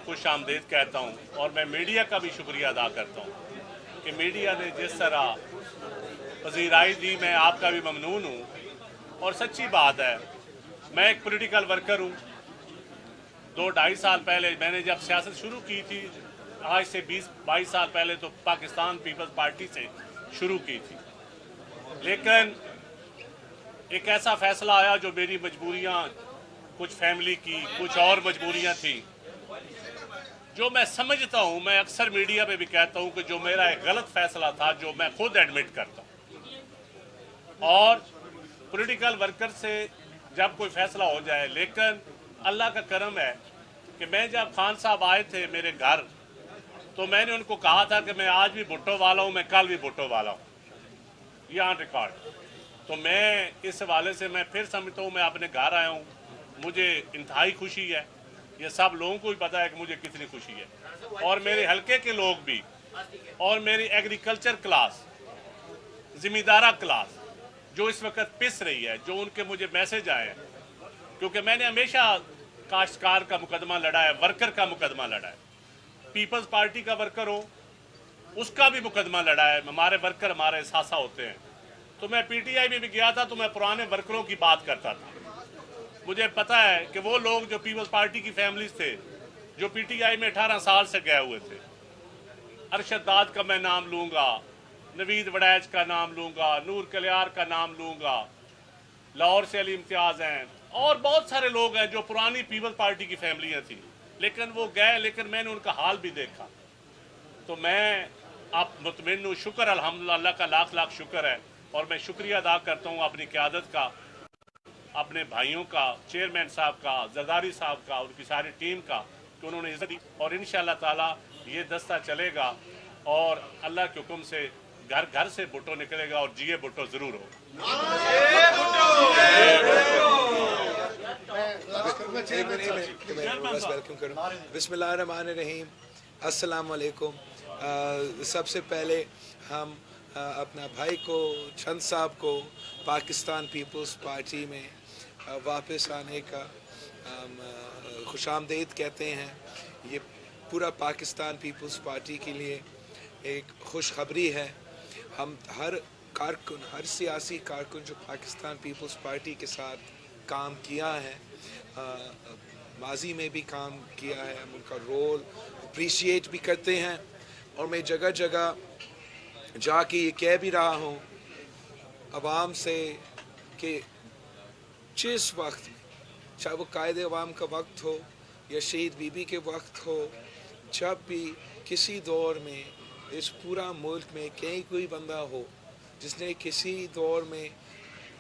खुश आमदीद कहता हूँ और मैं मीडिया का भी शुक्रिया अदा करता हूँ कि मीडिया ने जिस तरह पजीराई दी, मैं आपका भी ममनून हूँ। और सच्ची बात है, मैं एक पॉलिटिकल वर्कर हूँ। 2-2.5 साल पहले मैंने जब सियासत शुरू की थी, आज से 20-22 साल पहले, तो पाकिस्तान पीपल्स पार्टी से शुरू की थी। लेकिन एक ऐसा फैसला आया जो मेरी मजबूरियाँ, कुछ फैमिली की, कुछ और मजबूरियाँ थी, जो मैं समझता हूँ, मैं अक्सर मीडिया पे भी कहता हूँ कि जो मेरा एक गलत फैसला था, जो मैं खुद एडमिट करता हूँ। और पॉलिटिकल वर्कर से जब कोई फैसला हो जाए, लेकिन अल्लाह का करम है कि मैं जब खान साहब आए थे मेरे घर, तो मैंने उनको कहा था कि मैं आज भी भुट्टो वाला हूँ, मैं कल भी भुट्टो वाला हूँ, यहाँ रिकॉर्ड। तो मैं इस हवाले से मैं फिर समझता हूँ, मैं अपने घर आया हूँ, मुझे इंतहाई खुशी है। ये सब लोगों को भी पता है कि मुझे कितनी खुशी है। और मेरे हलके के लोग भी, और मेरी एग्रीकल्चर क्लास, ज़िम्मेदारा क्लास जो इस वक्त पिस रही है, जो उनके मुझे मैसेज आए हैं, क्योंकि मैंने हमेशा काश्तकार का मुकदमा लड़ा है, वर्कर का मुकदमा लड़ा है, पीपल्स पार्टी का वर्कर हो उसका भी मुकदमा लड़ा है। हमारे वर्कर हमारे सासा होते हैं। तो मैं पीटीआई में भी गया था, तो मैं पुराने वर्करों की बात करता था। मुझे पता है कि वो लोग जो पीपल्स पार्टी की फैमिलीज थे, जो पीटीआई में 18 साल से गए हुए थे, अरशद दाद का मैं नाम लूँगा, नवीद वड़ैच का नाम लूँगा, नूर कलियार का नाम लूँगा, लाहौर से अली इम्तियाज़ हैं, और बहुत सारे लोग हैं जो पुरानी पीपल्स पार्टी की फैमिलियाँ थी, लेकिन वो गए, लेकिन मैंने उनका हाल भी देखा। तो मैं आप मुतमिन हूँ, शुक्र अल्हम्दुलिल्लाह, अल्लाह का लाख लाख शुक्र है। और मैं शुक्रिया अदा करता हूँ अपनी क़यादत का, अपने भाइयों का, चेयरमैन साहब का, जरदारी साहब का, उनकी सारी टीम का, कि उन्होंने इज्जत दी। और इंशाअल्लाह ताला ये दस्ता चलेगा और अल्लाह के हुक्म से घर घर से भुट्टो निकलेगा और जिए भुट्टो ज़रूर हो। बिस्मिल्लाहिर्रहमानिर्रहीम, अस्सलाम वालेकुम। सबसे पहले हम अपना भाई को, चंद साहब को, पाकिस्तान पीपल्स पार्टी में वापस आने का खुशामदीद कहते हैं। ये पूरा पाकिस्तान पीपल्स पार्टी के लिए एक खुशखबरी है। हम हर कारकुन, हर सियासी कारकुन जो पाकिस्तान पीपल्स पार्टी के साथ काम किया है, माजी में भी काम किया है, हम उनका रोल अप्रिशिएट भी करते हैं। और मैं जगह जगह जाके ये कह भी रहा हूँ अवाम से कि जिस वक्त में, चाहे वो कायदे अवाम का वक्त हो या शहीद बीबी के वक्त हो, जब भी किसी दौर में इस पूरा मुल्क में कहीं कोई बंदा हो जिसने किसी दौर में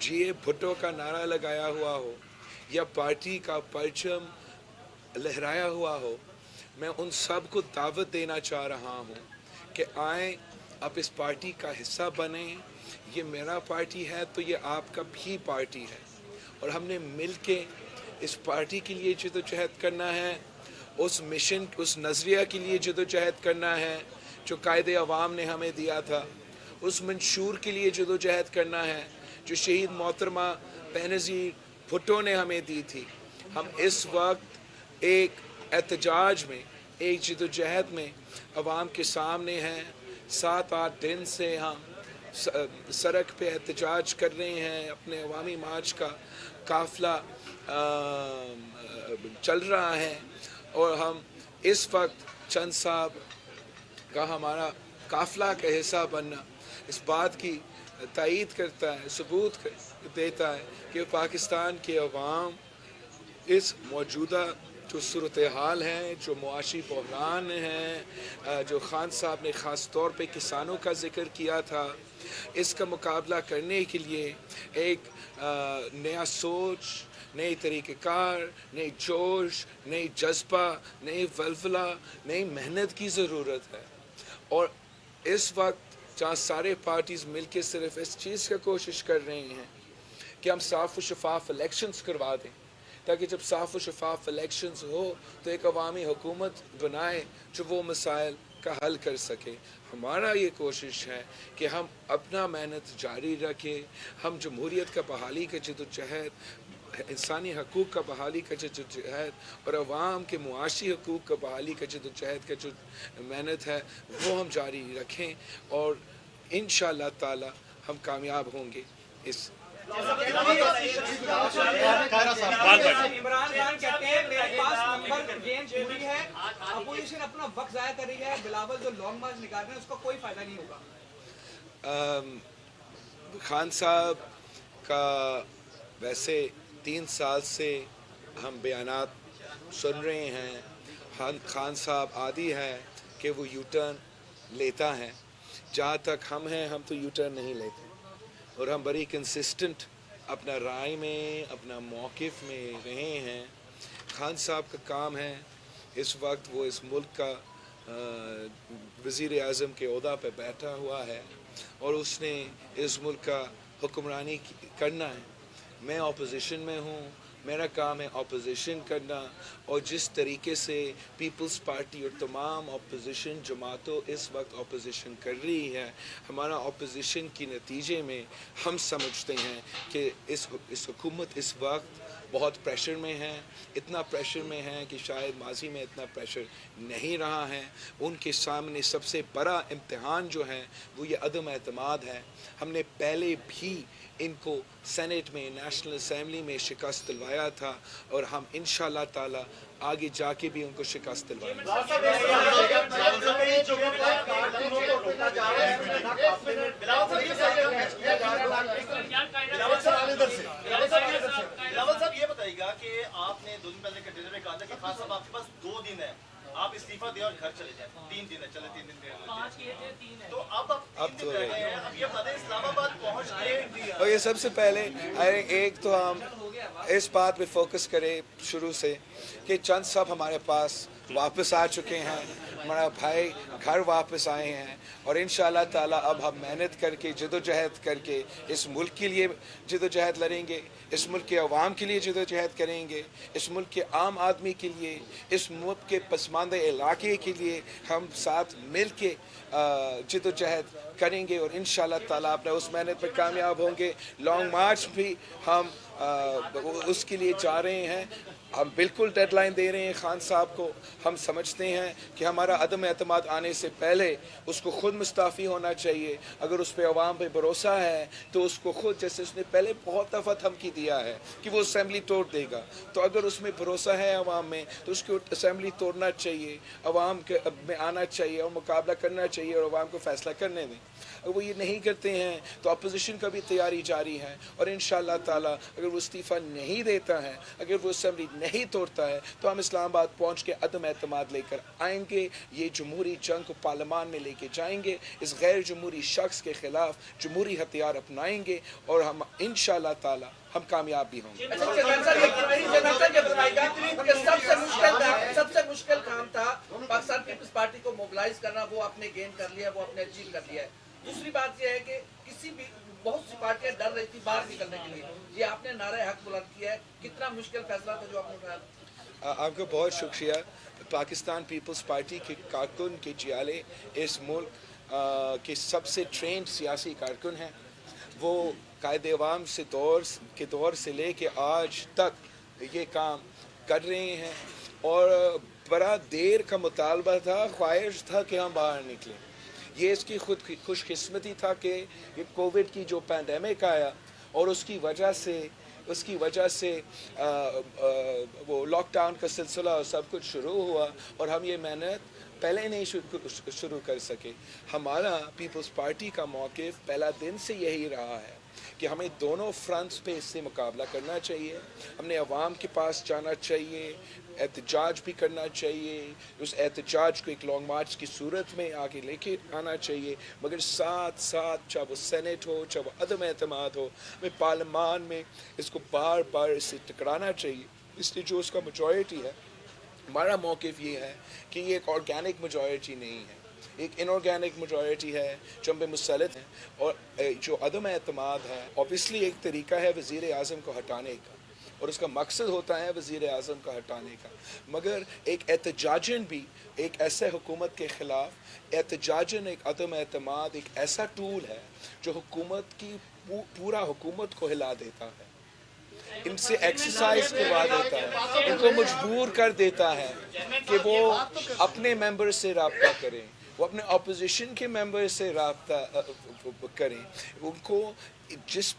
जिए भुट्टो का नारा लगाया हुआ हो या पार्टी का परचम लहराया हुआ हो, मैं उन सब को दावत देना चाह रहा हूँ कि आएँ, आप इस पार्टी का हिस्सा बने। ये मेरा पार्टी है तो ये आपका भी पार्टी है, और हमने मिल के इस पार्टी के लिए जदोजहद करना है, उस मिशन, उस नज़रिया के लिए जदोजहद करना है जो कायदे अवाम ने हमें दिया था, उस मंशूर के लिए जदोजहद करना है जो शहीद मोहतरमा बेनज़ीर भुट्टो ने हमें दी थी। हम इस वक्त एक एहतजाज में, एक जदोजहद में अवाम के सामने हैं। 7-8 दिन से हम सड़क पे एहतजाज कर रहे हैं, अपने अवामी मार्च का काफ़िला चल रहा है, और हम इस वक्त चंद साहब का हमारा काफ़िला का हिस्सा बनना इस बात की तायीद करता है, सबूत देता है कि पाकिस्तान के अवाम इस मौजूदा जो सूरत हाल है, जो मुआशी बहरान है, जो खान साहब ने ख़ास तौर पे किसानों का ज़िक्र किया था, इसका मुकाबला करने के लिए एक नया सोच, नई तरीक़ेकार, नई जोश, नई जज्बा, नई वल्वला, नई मेहनत की ज़रूरत है। और इस वक्त जहाँ सारे पार्टीज़ मिलके सिर्फ इस चीज़ का कोशिश कर रहे हैं कि हम साफ़ व शफाफ इलेक्शंस करवा दें, ताकि जब साफ़ व शफाफ इलेक्शंस हो तो एक अवामी हुकूमत बनाए जो वो मसाइल का हल कर सके। हमारा ये कोशिश है कि हम अपना मेहनत जारी रखें, हम जमहूरियत का बहाली का जदोजहद इंसानी हकूक़ का बहाली का जद्दोजहद और अवाम के मुआशी हकूक़ का बहाली का जद्दोजहद का जो मेहनत है वो हम जारी रखें और इंशाअल्लाह ताला हम कामयाब होंगे इस। इमरान खान कहते हैं मेरे पास नंबर गेम पूरी है, अपोजिशन अपना वक्त ज़ाया कर रही है, बिलावल जो लॉन्ग मार्च निकाल रहे हैं उसका कोई फायदा नहीं होगा। खान साहब का वैसे 3 साल से हम बयानात सुन रहे हैं। खान साहब आदी है कि वो यू टर्न लेता है। जहाँ तक हम हैं हम तो यू टर्न नहीं लेते और हम बड़ी कंसिस्टेंट अपना राय में अपना मौक़िफ़ में रहे हैं। खान साहब का काम है इस वक्त वो इस मुल्क का वज़ीर आज़म के ओहदा पे बैठा हुआ है और उसने इस मुल्क का हुक्मरानी करना है। मैं अपोजिशन में हूँ, मेरा काम है अपोजिशन करना और जिस तरीके से पीपल्स पार्टी और तमाम अपोजिशन जमातों इस वक्त अपोजिशन कर रही है, हमारा अपोजिशन की नतीजे में हम समझते हैं कि इस हुकूमत इस वक्त बहुत प्रेशर में है, इतना प्रेशर में है कि शायद माजी में इतना प्रेशर नहीं रहा है। उनके सामने सबसे बड़ा इम्तिहान जो है वो ये अदम एतमाद है। हमने पहले भी इनको सेनेट में नेशनल असेंबली में शिकस्त दिलवाया था और हम इंशाअल्लाह ताला आगे जाके भी उनको शिकस्त दिलवाएंगे। ये बताइएगा कि आपने 2 दिन पहले डिनर में कहा था कि खान साहब आपके पास 2 दिन है, आप इस्तीफा दें और घर चले जाएं। 3 दिन है, चले 3 दिन तो अब 3 दिन रह गए हैं। अब ये बताएं इस्लामाबाद पहुंच गए और ये सबसे पहले एक तो हम इस बात पे फोकस करें शुरू से कि चंद साहब हमारे पास वापस आ चुके हैं, हमारा भाई घर वापस आए हैं और इंशाअल्लाह ताला अब हम मेहनत करके जदोजहद करके इस मुल्क के लिए जदोजहद लड़ेंगे, इस मुल्क के अवाम के लिए जदोजहद करेंगे, इस मुल्क के आम आदमी के लिए, इस मुल्क के पसमानदा इलाके के लिए हम साथ मिल के जदोजहद करेंगे और इंशाअल्लाह ताला अपने उस मेहनत पर कामयाब होंगे। लॉन्ग मार्च भी हम उसके लिए जा रहे हैं। हम बिल्कुल डेडलाइन दे रहे हैं खान साहब को। हम समझते हैं कि हमारा अदम एतमाद आने से पहले उसको ख़ुद मुस्ताफ़ी होना चाहिए। अगर उस पर अवाम पे भरोसा है तो उसको ख़ुद, जैसे उसने पहले बहुत दफ़ा धमकी दिया है कि वो असेंबली तोड़ देगा, तो अगर उसमें भरोसा है अवाम में तो उसको असेंबली तोड़ना चाहिए, अवाम के में आना चाहिए और मुकाबला करना चाहिए और अवाम को फ़ैसला करने दें। अगर वो ये नहीं करते हैं तो अपोजिशन का भी तैयारी जारी है और इंशाअल्लाह ताला अगर वो इस्तीफ़ा नहीं देता है, अगर वो असेंबली नहीं तोड़ता है तो हम इस्लामाबाद पहुंच के अदम एतमाद लेकर आएंगे। ये जमहूरी जंग को पार्लियामान में लेके जाएंगे, इस गैर जमहूरी शख्स के ख़िलाफ़ जमहूरी हथियार अपनाएंगे और हम इंशाअल्लाह ताला हम कामयाब भी होंगे। सबसे मुश्किल काम था पाकिस्तान पीपल्स पार्टी को मोबिलाइज करना, वो आपने गेन कर लिया, वो आपने अचीव कर लिया है। दूसरी बात यह है कि किसी भी बहुत सी पार्टियां डर रही थी बाहर निकलने के लिए, ये आपने नारे हक बुलंद किया है। कितना मुश्किल फैसला था जो आपने उठाया? आपका बहुत शुक्रिया। पाकिस्तान पीपल्स पार्टी के कारकुन के जियाले इस मुल्क के सबसे ट्रेंड सियासी कारकुन हैं। वो कायदे अवाम से दौर से लेके आज तक ये काम कर रहे हैं और बड़ा देर का मुतालबा था, ख्वाहिश था कि हम बाहर निकलें। ये इसकी खुद खुशकिस्मती था कि ये कोविड की जो पैंडेमिक आया और उसकी वजह से वो लॉकडाउन का सिलसिला और सब कुछ शुरू हुआ और हम ये मेहनत पहले नहीं शुरू कर सके। हमारा पीपल्स पार्टी का मौक़िफ़ पहला दिन से यही रहा है कि हमें दोनों फ्रंट्स पे इससे मुकाबला करना चाहिए। हमने अवाम के पास जाना चाहिए, एहतजाज भी करना चाहिए, उस एहतजाज को एक लॉन्ग मार्च की सूरत में आगे लेके आना चाहिए, मगर साथ साथ चाहे वो सेनेट हो, चाहे वो अदम एतमाद हो, हमें पार्लियामान में इसको बार बार इससे टकराना चाहिए। इसलिए जो उसका मेजॉरिटी है, हमारा मौक़िफ़ ये है कि ये एक ऑर्गेनिक मेजॉरिटी नहीं है, एक इनऑर्गेनिक मेजॉरिटी है जो हम पे मुसलत है। और जो अदम एतमाद है ऑब्वियसली एक तरीका है वज़ीर आज़म को हटाने का और उसका मकसद होता है वज़ीर आज़म को हटाने का, मगर एक एहतजाजन भी एक ऐसे हुकूमत के ख़िलाफ़ एहतजाजन एक अदम एतमाद एक ऐसा टूल है जो हुकूमत की पूरा हुकूमत को हिला देता है। ان سے ایکسرسائز کروا دیتا ہے، ان کو مجبور کر دیتا ہے کہ وہ اپنے ممبر سے رابطہ کریں، وہ اپنے اپوزیشن کے ممبر سے رابطہ کریں. ان کو جس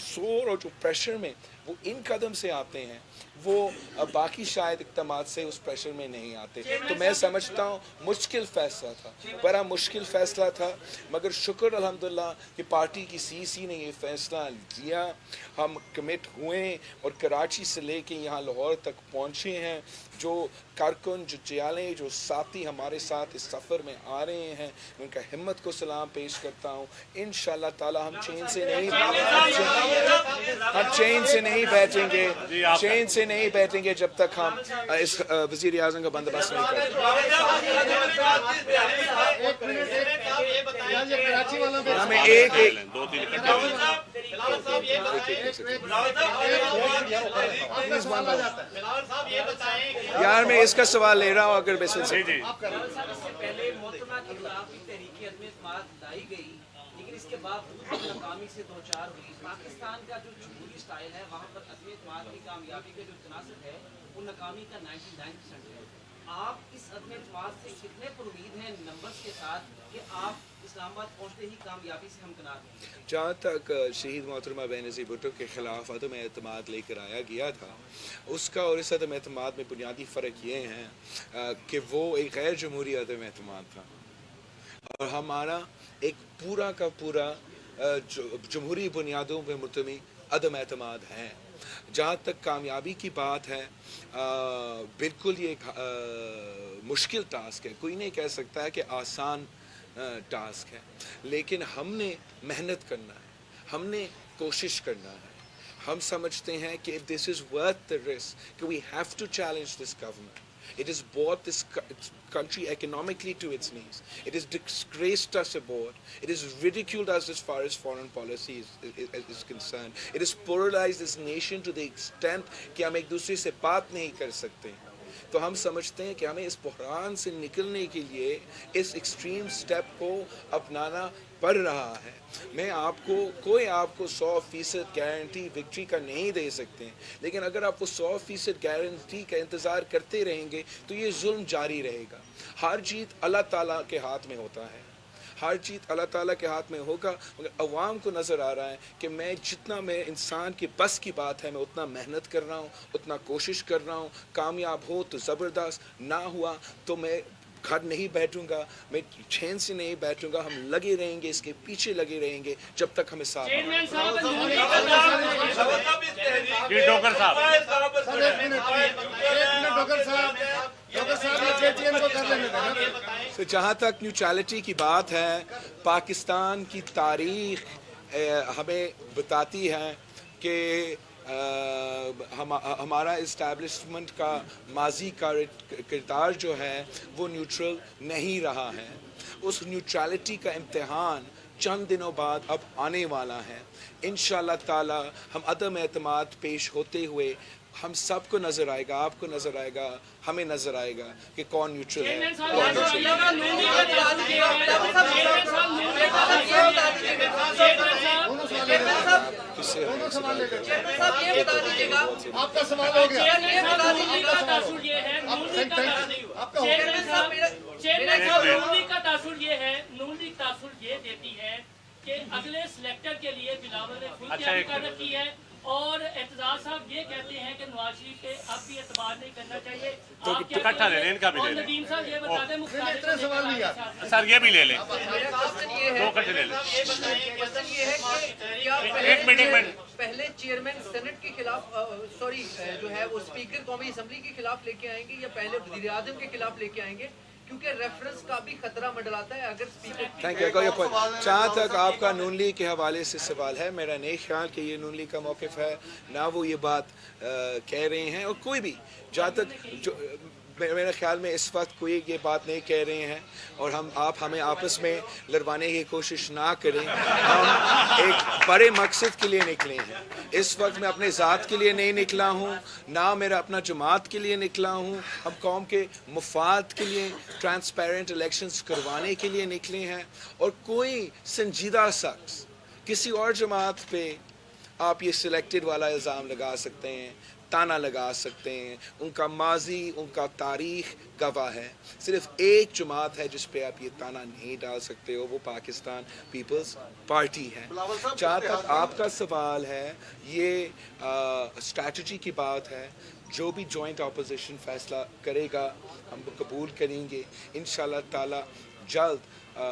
زور اور جو پریشر میں وہ ان قدم سے آتے ہیں وہ باقی شاید اقدامات سے اس پریشر میں نہیں آتے. تو میں سمجھتا ہوں مشکل فیصلہ تھا، بڑا مشکل فیصلہ تھا، مگر شکر الحمدللہ کہ پارٹی کی سی نے یہ فیصلہ لیا. ہم کمٹ ہوئے اور کراچی سے لے کے یہاں لاہور تک پہنچے ہیں. جو کارکن، جو جیالیں، جو ساتھی ہمارے ساتھ اس سفر میں آ رہے ہیں، ان کا ہمت کو سلام پیش کرتا ہوں. انشاءاللہ تعالی ہم چین سے نہیں بیٹھیں گے جب تک ہم اس وزیر اعظم کا بندوبست نہیں کرتے. ہمیں ایک یار میں اس کا سوال لے رہا ہوں اگر بسل سے. پہلے محترمہ کے خلاف تحریک عدم اعتماد لائی گئی لیکن اس کے باوجود ناکامی سے دوچار ہوئی. پاکستان کا جو جمہوری سٹائل ہے وہاں پر عدم اعتماد کی کامیابی کے جو تناسب ہے وہ ناکامی کا 99% ہے. آپ اس عدم اعتماد سے کتنے پر امید ہیں نمبرز کے ساتھ کہ آپ اسلام آباد پہنچتے ہی کامیابی سے ہمکنار ہوں گے؟ جہاں تک شہید محترمہ بینظیر بھٹو کے خلاف عدم اعتماد لے کر آیا گیا تھا، اس کا اور اس عدم اعتماد میں بنیادی فرق یہ ہے کہ وہ ایک غیر جمہوری عدم اعتماد تھا اور ہمارا ایک پورا کا پورا جمہوری بنیادوں پہ مبتنی عدم اعتماد ہے. جہاں تک کامیابی کی بات ہے، بالکل یہ ایک مشکل ٹاسک ہے. کوئی نہیں کہہ سکتا ہے کہ آسان ٹاسک ہے، لیکن ہم نے محنت کرنا ہے، ہم نے کوشش کرنا ہے. ہم سمجھتے ہیں کہ if this is worth the risk, کہ we have to challenge this government. It has brought this country economically to its knees. It has disgraced us abroad. It has ridiculed us as far as foreign policy is concerned. It has polarized this nation to the extent کہ ہم ایک دوسرے سے بات نہیں کر سکتے. تو ہم سمجھتے ہیں کہ ہمیں اس بحران سے نکلنے کے لیے اس ایکسٹریم سٹیپ کو اپنانا پڑ رہا ہے. میں کوئی آپ کو 100% گارنٹی وکٹری کا نہیں دے سکتے، لیکن اگر آپ وہ 100% گارنٹی کا انتظار کرتے رہیں گے تو یہ ظلم جاری رہے گا. ہر جیت اللہ تعالیٰ کے ہاتھ میں ہوتا ہے، ہر چیز اللہ تعالیٰ کے ہاتھ میں ہوگا. مگر عوام کو نظر آ رہا ہے کہ میں جتنا میں انسان کی بس کی بات ہے میں اتنا محنت کر رہا ہوں، اتنا کوشش کر رہا ہوں. کامیاب ہو تو زبردست، نہ ہوا تو میں گھر نہیں بیٹھوں گا، میں چین سے نہیں بیٹھوں گا. ہم لگے رہیں گے، اس کے پیچھے لگے رہیں گے جب تک ہمیں ساتھ جہاں تک نیوٹرلٹی کی بات ہے، پاکستان کی تاریخ ہمیں بتاتی ہے کہ ہمارا اسٹیبلشمنٹ کا ماضی کا کردار جو ہے وہ نیوٹرل نہیں رہا ہے. اس نیوٹرلٹی کا امتحان چند دنوں بعد اب آنے والا ہے. انشاءاللہ تعالی ہم عدم اعتماد پیش ہوتے ہوئے ہم سب کو نظر آئے گا، آپ کو نظر آئے گا، ہمیں نظر آئے گا کہ کون نیوٹرل ہے. آپ کا سوال ہو گیا. تاثر یہ ہے، نون لیگ تاثر یہ دیتی ہے کہ اگلے سلیکٹر کے لیے بلاول نے خود تیاری کر رکھی ہے اور اعتزاز صاحب یہ کہتے ہیں کہ نواز شریف پہ اب بھی اعتبار نہیں کرنا چاہیے. اکٹھا لے لیں، ان کا بھی لے لیں. ندیم صاحب یہ بتا دیں سر یہ بھی لے لیں، دو کٹھے لے لیں. ایک منٹ پہلے چیئرمین سینٹ کے خلاف جو ہے وہ اسپیکر قومی اسمبلی کے خلاف لے کے آئیں گے یا پہلے وزیر اعظم کے خلاف لے کے آئیں گے؟ کیونکہ ریفرنس کا بھی خطرہ منڈلاتا ہے اگر اسپیکر. جہاں تک آپ کا نون لیگ کے حوالے سے سوال ہے، میرا نہیں خیال کہ یہ نون لیگ کا موقف ہے، نہ وہ یہ بات کہہ رہے ہیں. اور کوئی بھی جہاں تک میرے خیال میں اس وقت کوئی یہ بات نہیں کہہ رہے ہیں اور آپ ہمیں آپس میں لڑوانے کی کوشش نہ کریں. ہم ایک بڑے مقصد کے لیے نکلے ہیں. اس وقت میں اپنے ذات کے لیے نہیں نکلا ہوں، نہ میرا اپنا جماعت کے لیے نکلا ہوں. ہم قوم کے مفاد کے لیے ٹرانسپیرنٹ الیکشنز کروانے کے لیے نکلے ہیں. اور کوئی سنجیدہ شخص کسی اور جماعت پہ आप ये सिलेक्टेड वाला इल्ज़ाम लगा सकते हैं, ताना लगा सकते हैं, उनका माजी, उनका तारीख गवाह है। सिर्फ एक जमात है जिस पे आप ये ताना नहीं डाल सकते हो, वो पाकिस्तान पीपल्स पार्टी है। जहाँ तक आपका सवाल है, ये स्ट्रैटेजी की बात है, जो भी जॉइंट अपोजिशन फैसला करेगा हम कबूल करेंगे इंशाल्लाह ताला। जल्द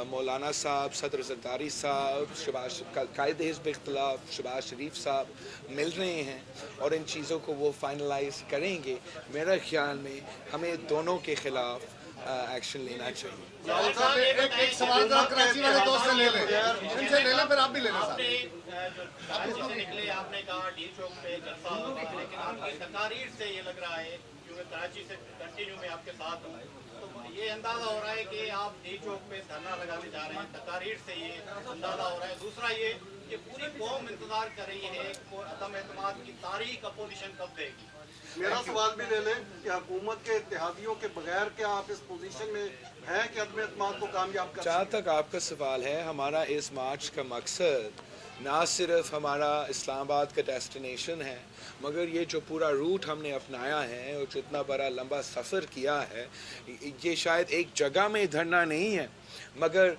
मौलाना साहब, सदर ज़रदारी साहब, शहबाज कायद हिज़्ब इख्तिलाफ शहबाज शरीफ साहब मिल रहे हैं और इन चीज़ों को वो फाइनलाइज करेंगे। मेरा ख्याल में हमें दोनों के ख़िलाफ़ एक्शन लेना चाहिए। एक सवाल कराची वाले दोस्त से ले लें, इनसे ले लें, फिर आप भी ले लें। आपने निकले, आपने कहा डी चौक पे जलसा होगा, लेकिन आपकी तकारीर से ये लग रहा है, क्योंकि कराची से कंटिन्यू में आपके साथ हूँ, तो ये अंदाजा हो रहा है कि आप डी चौक पे धरना लगाने जा रहे हैं। तकारीर से ये अंदाजा हो रहा है। दूसरा ये कि पूरी कौम इंतजार कर रही है अदम एतमाद की तारीख अपोजिशन कब देगी। मेरा सवाल भी ले लें कि हुकूमत के इत्तेहादियों के बगैर क्या आप इस पोजीशन में हैं कि अदम एतमाद को कामयाब कर। जहाँ तक आपका सवाल है, हमारा इस मार्च का मकसद ना सिर्फ हमारा इस्लामाबाद का डेस्टिनेशन है, मगर ये जो पूरा रूट हमने अपनाया है और जो इतना बड़ा लंबा सफ़र किया है, ये शायद एक जगह में धरना नहीं है, मगर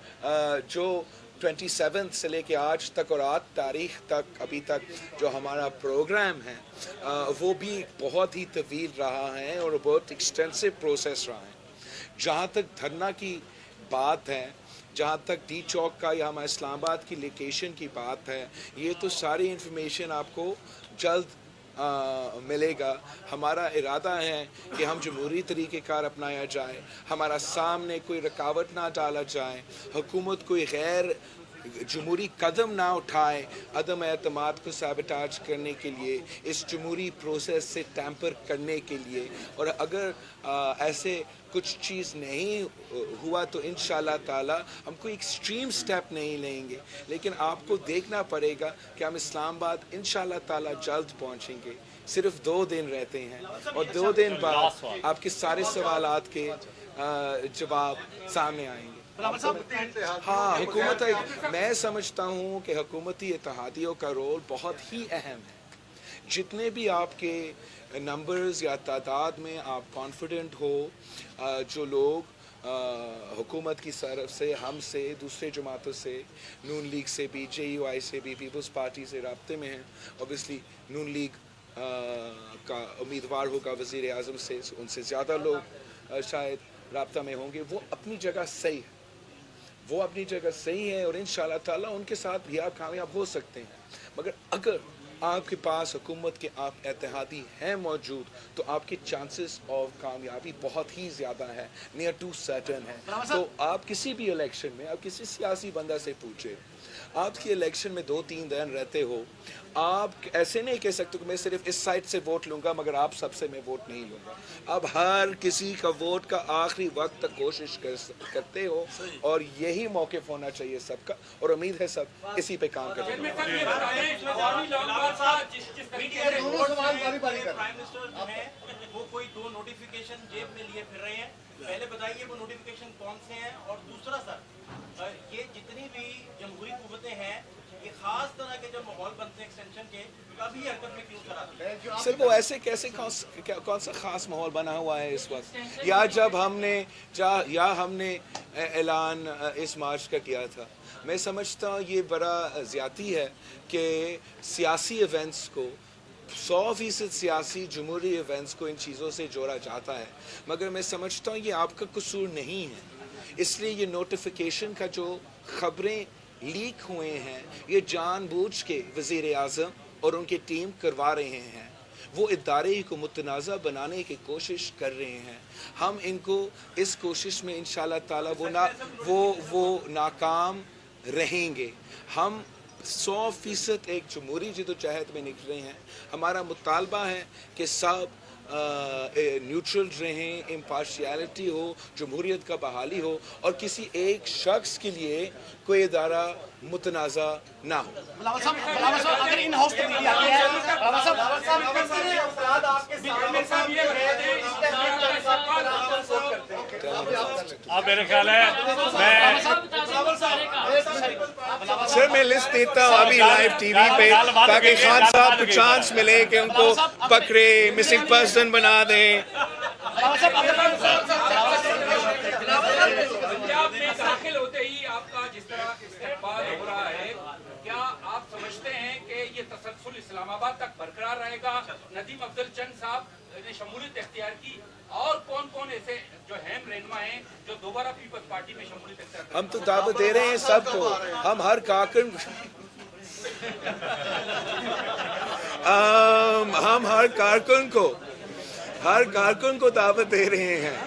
जो 27 से लेके आज तक और आज तारीख तक अभी तक जो हमारा प्रोग्राम है वो भी बहुत ही तवील रहा है और बहुत एक्सटेंसिव प्रोसेस रहा है। जहाँ तक धरना की बात है, जहाँ तक डी चौक का या हमारे इस्लामाबाद की लोकेशन की बात है, ये तो सारी इन्फॉर्मेशन आपको जल्द मिलेगा। हमारा इरादा है कि हम जमहूरी तरीक़ेकार अपनाया जाए, हमारा सामने कोई रुकावट ना डाला जाए, हुकूमत कोई गैर जमहूरी कदम ना उठाए अदम एतमाद को सैबोटाज करने के लिए, इस जमहूरी प्रोसेस से टैम्पर करने के लिए। और अगर ऐसे कुछ चीज़ नहीं हुआ तो इंशाल्लाह ताला हम कोई एक्सट्रीम स्टेप नहीं लेंगे, लेकिन आपको देखना पड़ेगा कि हम इस्लामाबाद इंशाल्लाह ताला जल्द पहुंचेंगे। सिर्फ 2 दिन रहते हैं और 2 दिन बाद आपके सारे सवालात के जवाब सामने आएंगे। हाँ, हुकूमत, मैं समझता हूँ कि हुकूमती इत्तेहादियों का रोल बहुत ही अहम है। जितने भी आपके नंबर्स या तादाद में आप कॉन्फिडेंट हो, जो लोग हुकूमत की तरफ से, हमसे, दूसरे जमातों से, नून लीग से भी, JUI से भी, पीपल्स पार्टी से राब्ते में हैं। ऑब्वियसली नून लीग का उम्मीदवार होगा वज़ीर आज़म से, उनसे ज़्यादा लोग शायद राब्ता में होंगे। वो अपनी जगह सही है, वो अपनी जगह सही है और इंशाल्लाह ताला उनके साथ भी आप कामयाब हो सकते हैं। मगर अगर आपके पास हुकूमत के आप इत्तेहादी हैं मौजूद, तो आपके चांसेस ऑफ कामयाबी बहुत ही ज़्यादा है, नियर टू सर्टन है। तो आप किसी भी इलेक्शन में, आप किसी सियासी बंदा से पूछे, आपके इलेक्शन में 2-3 दिन रहते हो, आप ऐसे नहीं कह सकते कि मैं सिर्फ इस साइड से वोट लूँगा मगर आप सबसे मैं वोट नहीं लूँगा। आप हर किसी का वोट का आखिरी वक्त तक कोशिश करते हो और यही मौक़िफ़ होना चाहिए सबका, और उम्मीद है सब इसी पे काम करेंगे। वो कोई 2 नोटिफिकेशन जेब में लिए फिर रहे हैं, पहले बताइए वो नोटिफिकेशन कौन से हैं। और दूसरा सर, ये जितनी भी जमहूरी कुव्वतें हैं, ये खास तरह के जब माहौल बनते हैं एक्सटेंशन के, कभी हरकत में क्यों कराती है? सर वो ऐसे कैसे कौन सा खास माहौल बना हुआ है इस वक्त, या जब हमने ऐलान इस मार्च का किया था। मैं समझता हूँ ये बड़ा ज़्यादती है कि सियासी इवेंट्स को, 100% सियासी जमहूरी इवेंट्स को इन चीज़ों से जोड़ा जाता है, मगर मैं समझता हूँ ये आपका कसूर नहीं है। इसलिए ये नोटिफिकेशन का जो ख़बरें लीक हुए हैं, ये जानबूझ के वज़ीर आज़म और उनकी टीम करवा रहे हैं। वो इदारे को मुतनाज़ा बनाने की कोशिश कर रहे हैं। हम इनको इस कोशिश में इंशाल्लाह ताला वो नाकाम रहेंगे। हम 100% एक जमहूरी जदोजहद में निकले हैं। हमारा मुतालबा है कि सब न्यूट्रल रहें, इम्पार्शियलिटी हो, जमहूरियत का बहाली हो और किसी एक शख्स के लिए कोई इदारा मुतनाज़ा ना हो। अगर इन हाउस अब मेरे ख्याल है मैं सर मैं लिस्ट देता हूँ अभी लाइव टीवी पे ताकि खान साहब को चांस मिले कि उनको पकड़े, मिसिंग पर्सन बना दें। पंजाब में दाखिल होते ही आपका जिस तरह इस्तेमाल हो रहा है, क्या आप समझते हैं कि ये तसलसल इस्लामाबाद तक बरकरार रहेगा? नदीम अफजल चंद साहब ने शमूलियत इख्तियार की, और कौन कौन ऐसे जो अहम रहनुमा हैं जो दोबारा पीपल्स पार्टी में शमूलियत इख्तियार करेंगे? हम तो दावत दे रहे हैं सबको, हम हर कारकुन हम हर कारकुन को दावत दे रहे हैं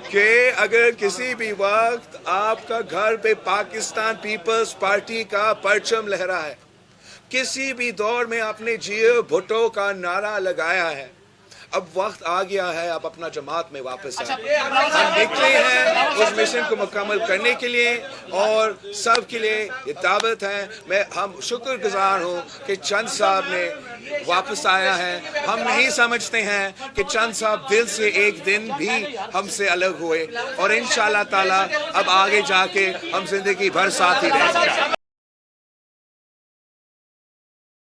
कि अगर किसी भी वक्त आपका घर पे पाकिस्तान पीपल्स पार्टी का परचम लहरा है, किसी भी दौर में आपने जियो भुट्टो का नारा लगाया है, अब वक्त आ गया है आप अपना जमात में वापस आए। हम निकले हैं उस मिशन को मुकम्मल करने के लिए और सब के लिए ये दावत है। हम शुक्रगुजार हूँ कि चंद साहब ने वापस आया है। हम नहीं समझते हैं कि चंद साहब दिल से एक दिन भी हमसे अलग हुए और इंशाअल्लाह ताला अब आगे जाके हम जिंदगी भर साथ ही रहेंगे।